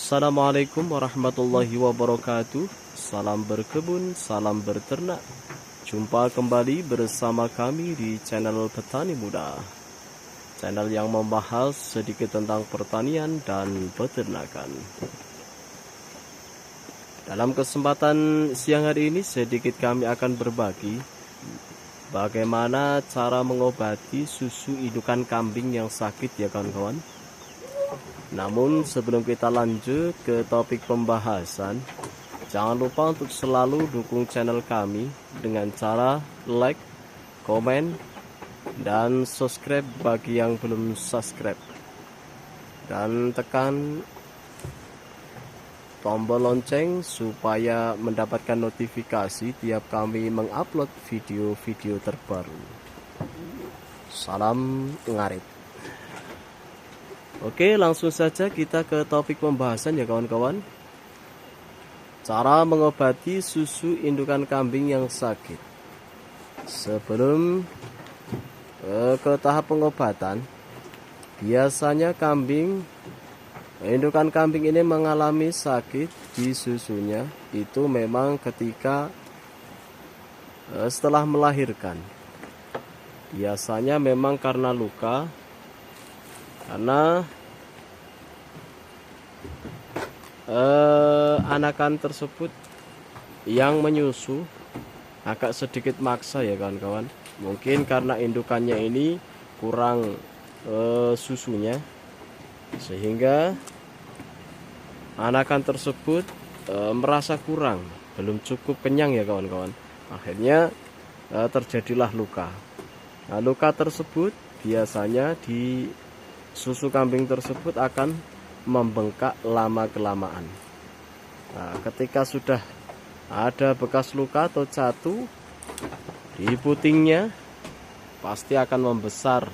Assalamualaikum warahmatullahi wabarakatuh. Salam berkebun, salam berternak. Jumpa kembali bersama kami di channel Petani Muda, channel yang membahas sedikit tentang pertanian dan peternakan. Dalam kesempatan siang hari ini sedikit kami akan berbagi bagaimana cara mengobati susu indukan kambing yang sakit ya kawan-kawan. Namun sebelum kita lanjut ke topik pembahasan, jangan lupa untuk selalu dukung channel kami dengan cara like, komen, dan subscribe bagi yang belum subscribe. Dan tekan tombol lonceng supaya mendapatkan notifikasi tiap kami mengupload video-video terbaru. Salam ngarit. Oke, langsung saja kita ke topik pembahasan ya kawan-kawan. Cara mengobati susu indukan kambing yang sakit. Sebelum ke tahap pengobatan, biasanya indukan kambing ini mengalami sakit di susunya. Itu memang ketika setelah melahirkan. Biasanya memang karena luka, karena anakan tersebut yang menyusu agak sedikit maksa ya kawan-kawan. Mungkin karena indukannya ini kurang susunya, sehingga anakan tersebut merasa kurang, belum cukup kenyang ya kawan-kawan. Akhirnya terjadilah luka. Nah, luka tersebut biasanya di susu kambing tersebut akan membengkak lama-kelamaan. Nah, ketika sudah ada bekas luka atau catu di putingnya, pasti akan membesar,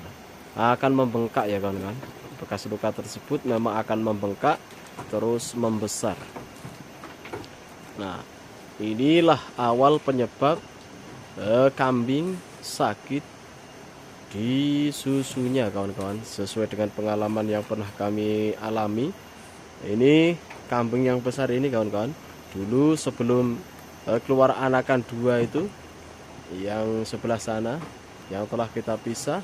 akan membengkak ya kawan-kawan. Bekas luka tersebut memang akan membengkak terus membesar. Nah, inilah awal penyebab kambing sakit di susunya kawan-kawan. Sesuai dengan pengalaman yang pernah kami alami, ini kambing yang besar ini kawan-kawan, dulu sebelum keluar anakan dua itu yang sebelah sana yang telah kita pisah,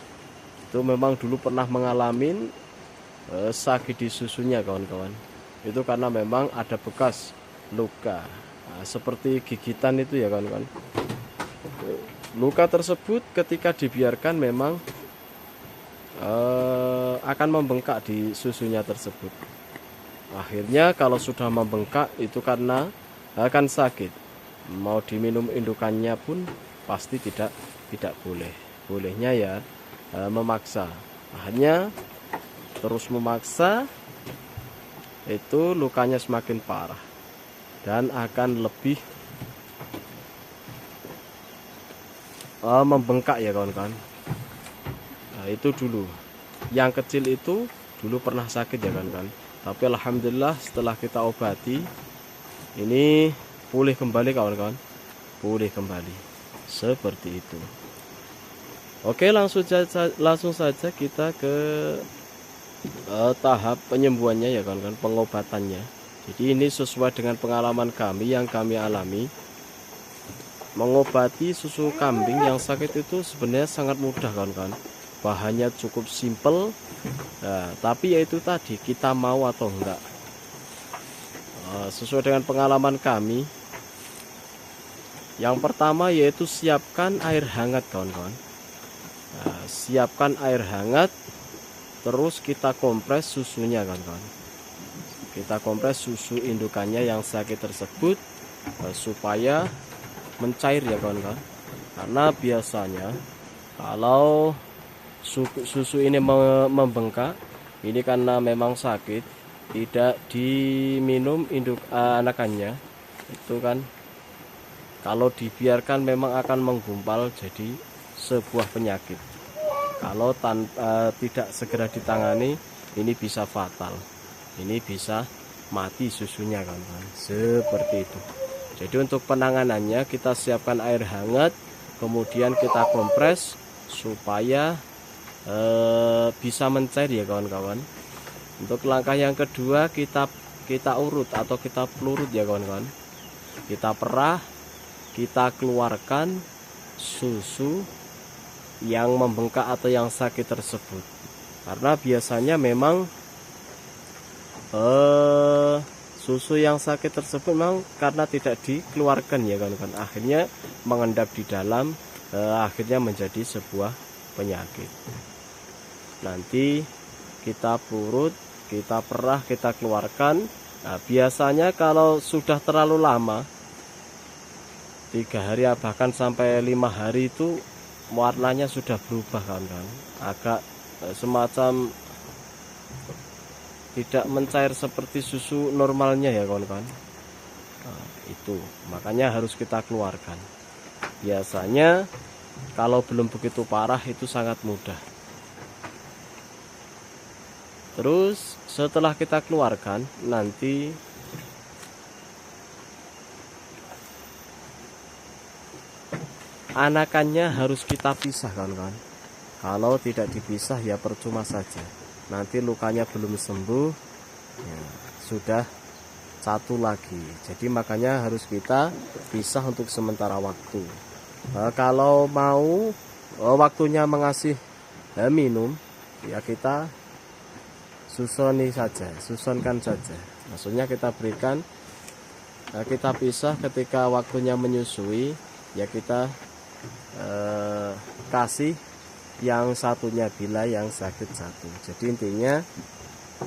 itu memang dulu pernah mengalami sakit di susunya kawan-kawan. Itu karena memang ada bekas luka, nah, seperti gigitan itu ya kawan-kawan. Luka tersebut ketika dibiarkan memang akan membengkak di susunya tersebut. Akhirnya kalau sudah membengkak itu karena akan sakit. Mau diminum indukannya pun pasti tidak boleh. Bolehnya ya memaksa. Akhirnya terus memaksa, itu lukanya semakin parah dan akan lebih membengkak ya kawan-kawan. Nah, itu dulu yang kecil itu dulu pernah sakit ya kawan-kawan, tapi alhamdulillah setelah kita obati ini pulih kembali kawan-kawan, pulih kembali seperti itu. Oke, langsung saja kita ke tahap penyembuhannya ya kawan-kawan, pengobatannya. Jadi ini sesuai dengan pengalaman kami yang kami alami. Mengobati susu kambing yang sakit itu sebenarnya sangat mudah kawan-kawan. Bahannya cukup simple, nah, tapi yaitu tadi kita mau atau enggak. Sesuai dengan pengalaman kami, yang pertama yaitu siapkan air hangat kawan-kawan. Nah, siapkan air hangat, terus kita kompres susunya kawan-kawan. Kita kompres susu indukannya yang sakit tersebut supaya mencair ya kawan-kawan. Karena biasanya kalau susu ini membengkak, ini karena memang sakit, tidak diminum induk anakannya, itu kan kalau dibiarkan memang akan menggumpal jadi sebuah penyakit. Kalau tidak segera ditangani, ini bisa fatal, ini bisa mati susunya kawan-kawan, seperti itu. Jadi untuk penanganannya kita siapkan air hangat, kemudian kita kompres supaya bisa mencair ya kawan-kawan. Untuk langkah yang kedua, kita kita urut atau kita pelurut ya kawan-kawan. Kita perah, kita keluarkan susu yang membengkak atau yang sakit tersebut. Karena biasanya memang susu yang sakit tersebut memang karena tidak dikeluarkan ya kawan-kawan, akhirnya mengendap di dalam, akhirnya menjadi sebuah penyakit. Nanti kita purut, kita perah, kita keluarkan. Nah, biasanya kalau sudah terlalu lama, 3 hari bahkan sampai 5 hari itu warnanya sudah berubah kawan-kawan, agak semacam tidak mencair seperti susu normalnya ya kawan-kawan. Nah, itu makanya harus kita keluarkan. Biasanya kalau belum begitu parah itu sangat mudah. Terus setelah kita keluarkan, nanti anakannya harus kita pisah kawan-kawan. Kalau tidak dipisah ya percuma saja, nanti lukanya belum sembuh ya, sudah satu lagi. Jadi makanya harus kita pisah untuk sementara waktu. Kalau mau waktunya mengasih minum ya kita susonkan saja, maksudnya kita berikan, kita pisah ketika waktunya menyusui ya kita kasih yang satunya bila yang sakit satu. Jadi intinya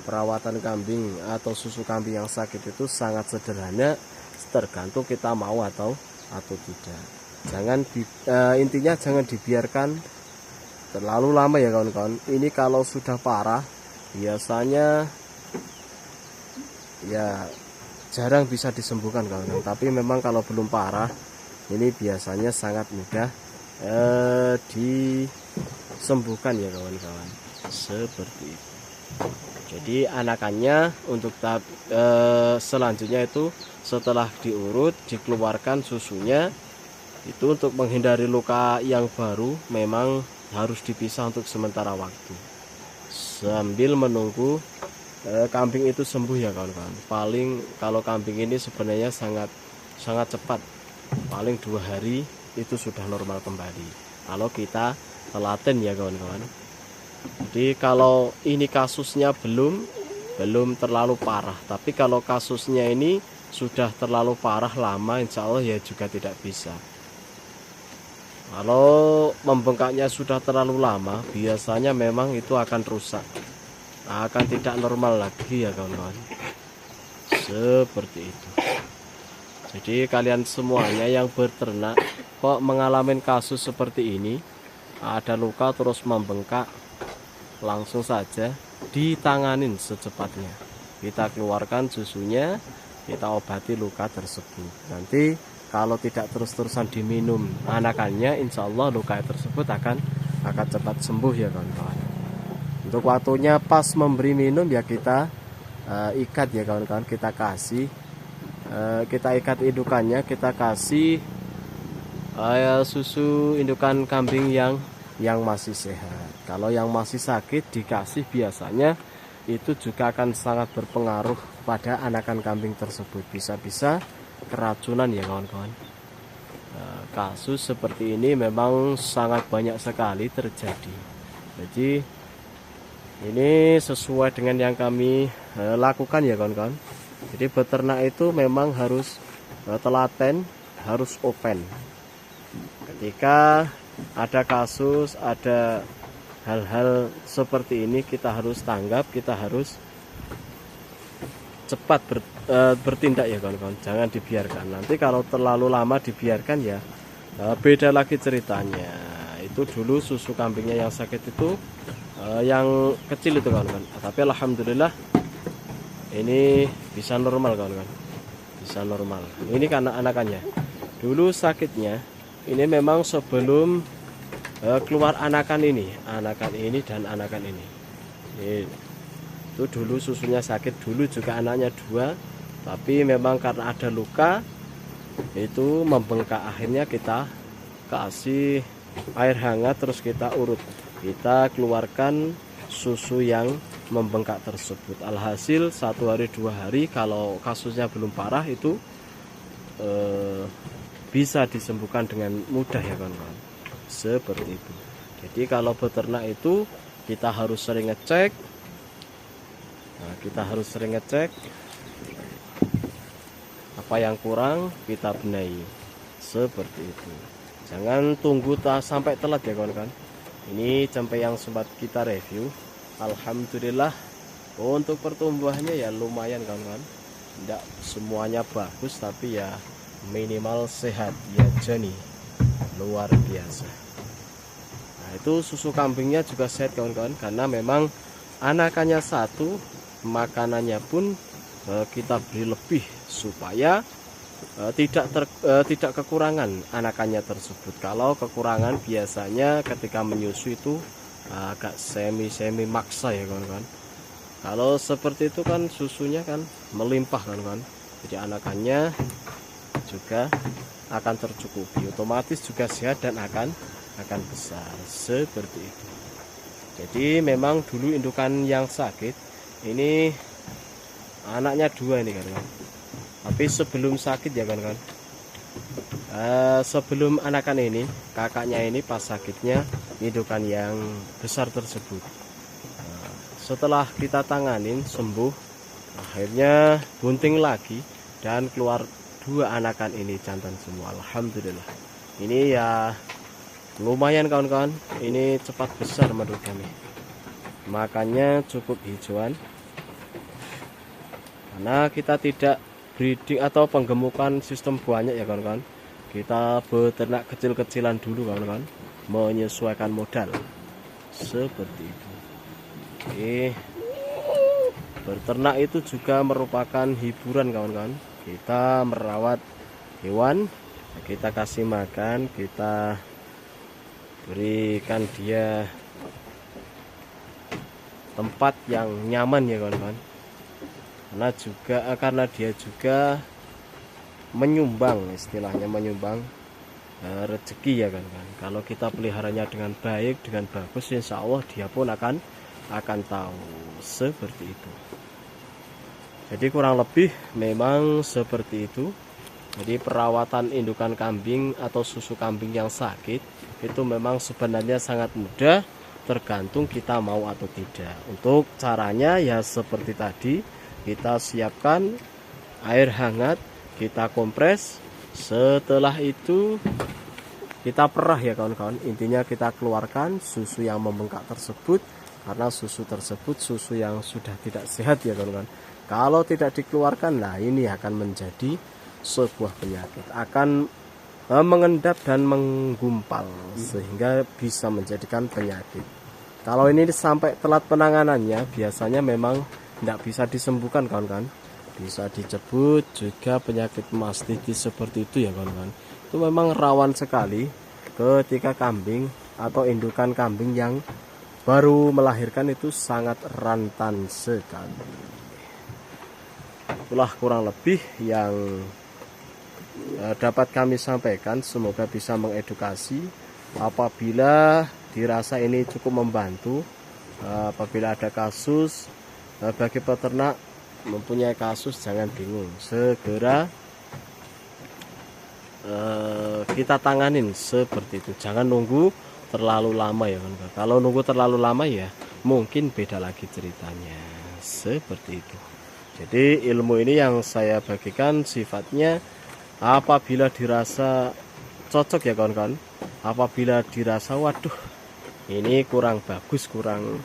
perawatan kambing atau susu kambing yang sakit itu sangat sederhana, tergantung kita mau atau tidak. Intinya jangan dibiarkan terlalu lama ya kawan-kawan. Ini kalau sudah parah biasanya ya jarang bisa disembuhkan kawan-kawan. Tapi memang kalau belum parah ini biasanya sangat mudah disembuhkan ya kawan-kawan, seperti itu. Jadi anakannya untuk tahap selanjutnya itu setelah diurut, dikeluarkan susunya, itu untuk menghindari luka yang baru memang harus dipisah untuk sementara waktu sambil menunggu kambing itu sembuh ya kawan-kawan. Paling kalau kambing ini sebenarnya sangat cepat, paling 2 hari itu sudah normal kembali kalau kita telaten ya kawan-kawan. Jadi kalau ini kasusnya belum terlalu parah, tapi kalau kasusnya ini sudah terlalu parah lama, insya Allah ya juga tidak bisa. Kalau membengkaknya sudah terlalu lama, biasanya memang itu akan rusak, akan tidak normal lagi ya kawan-kawan, seperti itu. Jadi kalian semuanya yang berternak kok mengalami kasus seperti ini, ada luka terus membengkak, langsung saja ditanganin secepatnya. Kita keluarkan susunya, kita obati luka tersebut. Nanti kalau tidak terus-terusan diminum anakannya, insya Allah luka tersebut akan cepat sembuh ya kawan-kawan. Untuk waktunya pas memberi minum ya kita ikat ya kawan-kawan, kita kasih, kita ikat indukannya, kita kasih susu indukan kambing yang masih sehat. Kalau yang masih sakit dikasih biasanya itu juga akan sangat berpengaruh pada anakan kambing tersebut, bisa-bisa keracunan ya kawan-kawan. Kasus seperti ini memang sangat banyak sekali terjadi. Jadi ini sesuai dengan yang kami lakukan ya kawan-kawan. Jadi beternak itu memang harus telaten, harus open. Ketika ada kasus, ada hal-hal seperti ini, kita harus tanggap, kita harus cepat bertindak ya kawan-kawan. Jangan dibiarkan, nanti kalau terlalu lama dibiarkan ya beda lagi ceritanya. Itu dulu susu kambingnya yang sakit itu yang kecil itu kawan-kawan, tapi alhamdulillah ini bisa normal kawan-kawan, bisa normal. Ini karena anakannya dulu sakitnya, ini memang sebelum keluar anakan ini dan anakan ini. Itu dulu susunya sakit, dulu juga anaknya 2, tapi memang karena ada luka itu membengkak, akhirnya kita kasih air hangat terus kita urut, kita keluarkan susu yang membengkak tersebut. Alhasil 1 hari 2 hari kalau kasusnya belum parah itu bisa disembuhkan dengan mudah ya kawan-kawan, seperti itu. Jadi kalau beternak itu kita harus sering ngecek. Nah, kita harus sering ngecek apa yang kurang, kita benahi, seperti itu. Jangan tunggu sampai telat ya kawan-kawan. Ini sampai yang sempat kita review, alhamdulillah untuk pertumbuhannya ya lumayan kawan-kawan. Tidak semuanya bagus tapi ya minimal sehat ya, Jani luar biasa. Nah, itu susu kambingnya juga sehat kawan-kawan, karena memang anakannya satu, makanannya pun kita beri lebih supaya tidak kekurangan anakannya tersebut. Kalau kekurangan biasanya ketika menyusui itu agak semi maksa ya kawan-kawan. Kalau seperti itu kan susunya kan melimpah kawan-kawan, jadi anakannya juga akan tercukupi, otomatis juga sehat dan akan besar, seperti itu. Jadi memang dulu indukan yang sakit ini anaknya 2 ini kan, tapi sebelum sakit ya kan, sebelum anakan ini kakaknya ini pas sakitnya indukan yang besar tersebut. Setelah kita tanganin sembuh, akhirnya bunting lagi dan keluar 2 anakan ini jantan semua, alhamdulillah. Ini ya lumayan kawan-kawan, ini cepat besar menurut kami. Makannya cukup hijauan, karena kita tidak breeding atau penggemukan sistem banyak ya kawan-kawan. Kita beternak kecil-kecilan dulu kawan-kawan, menyesuaikan modal, seperti itu. Oke, beternak itu juga merupakan hiburan kawan-kawan. Kita merawat hewan, kita kasih makan, kita berikan dia tempat yang nyaman ya kawan-kawan, karena dia juga menyumbang, istilahnya menyumbang rezeki ya kawan-kawan. Kalau kita peliharanya dengan baik, dengan bagus, insya Allah dia pun akan tahu, seperti itu. Jadi kurang lebih memang seperti itu. Jadi perawatan indukan kambing atau susu kambing yang sakit itu memang sebenarnya sangat mudah, tergantung kita mau atau tidak. Untuk caranya ya seperti tadi, kita siapkan air hangat, kita kompres, setelah itu kita perah ya kawan-kawan. Intinya kita keluarkan susu yang membengkak tersebut, karena susu tersebut susu yang sudah tidak sehat ya kawan-kawan. Kalau tidak dikeluarkan, nah ini akan menjadi sebuah penyakit, akan mengendap dan menggumpal sehingga bisa menjadikan penyakit. Kalau ini sampai telat penanganannya, biasanya memang tidak bisa disembuhkan kawan-kawan. Bisa dicebut juga penyakit mastitis seperti itu ya kawan-kawan. Itu memang rawan sekali ketika kambing atau indukan kambing yang baru melahirkan itu sangat rentan sekali. Itulah kurang lebih yang dapat kami sampaikan, semoga bisa mengedukasi. Apabila dirasa ini cukup membantu, apabila ada kasus bagi peternak mempunyai kasus, jangan bingung, segera kita tanganin seperti itu. Jangan nunggu terlalu lama ya kan. Kalau nunggu terlalu lama ya mungkin beda lagi ceritanya, seperti itu. Jadi ilmu ini yang saya bagikan sifatnya apabila dirasa cocok ya kawan-kawan. Apabila dirasa waduh ini kurang bagus, kurang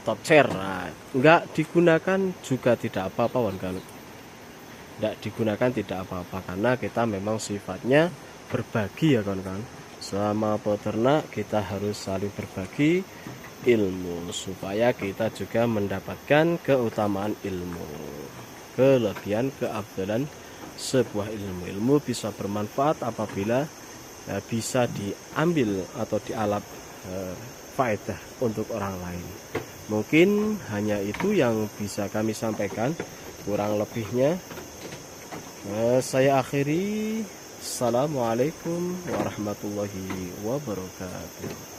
top chair, nah, enggak digunakan juga tidak apa-apa kawan-kawan. Enggak digunakan tidak apa-apa, karena kita memang sifatnya berbagi ya kawan-kawan. Selama peternak kita harus saling berbagi ilmu supaya kita juga mendapatkan keutamaan ilmu, kelebihan, keabdalan sebuah ilmu bisa bermanfaat apabila bisa diambil atau dialap faedah untuk orang lain. Mungkin hanya itu yang bisa kami sampaikan, kurang lebihnya saya akhiri. Assalamualaikum warahmatullahi wabarakatuh.